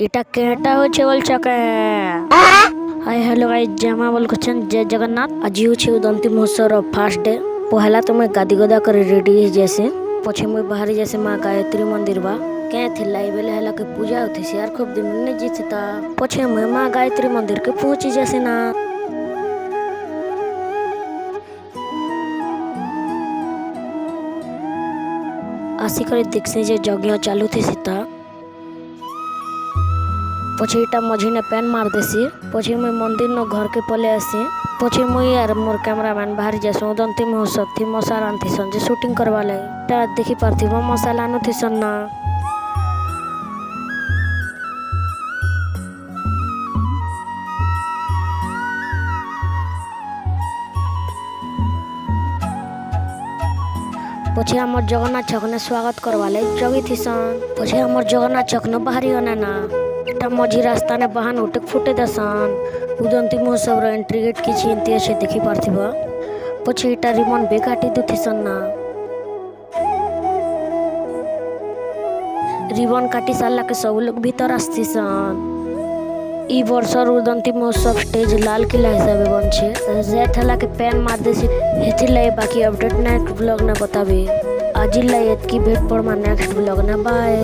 এটা কেটা হচ্ছে বলছো কে? হাই হ্যালো গাইস, জামা বল করছেন জয় জগন্নাথ। আজি হচ্ছে উদন্তি মহোৎসব ফার্স্ট ডে। পহলা তো মুই গাদি গদা করে রেডি হয়ে যাইছে, পछे মুই বাহারি যাইছে মা গাयत्री मंदिर बा। কে থিলাই বেলে হেলা के पूजा होती से यार खूब दिन ने जीते ता। पछे मुई माँ गायत्री मंदिर के पहुंची जैसे ना। आसी करे देखसे जे जगिया चालू थी सीता। पछे इटा मझी ने पेन मार देसी। पछे मुई मंदिर न घर के पले आसी। पछे मुई यार मोर कैमरामैन बाहर जासु उदंती महोत्सव थी मसाला आनती सन जे शूटिंग करवा लाई। ता देखी पारथिबो मसाला आनु थी सन ना। पछे हमर जगन्नाथ छक ने स्वागत करवा लाई जगी थी सन। पछे हमर जगन्नाथ छक न बाहरी आना ना। इटा मझी रास्ता ने बहान उठे फुटे दसन। उदंती महोत्सव रो एंट्री गेट की चिंती अच्छे देखी पारथिबो। पछे इटा रिबन बे काटी दुथी सन ना। रिबन काटी सारला के सब लोग भीतर आसती सन। ई वर्षर उदंती महोत्सव स्टेज लाल किला हिसाबे बनछे। जेठ हला के पेन मार देसी हेथि लाई बाकी अपडेट नेक्स्ट ब्लॉग ना बताबे। आजिल लाई एतकी भेट पड़मा नेक्स्ट ब्लॉग ना बाय।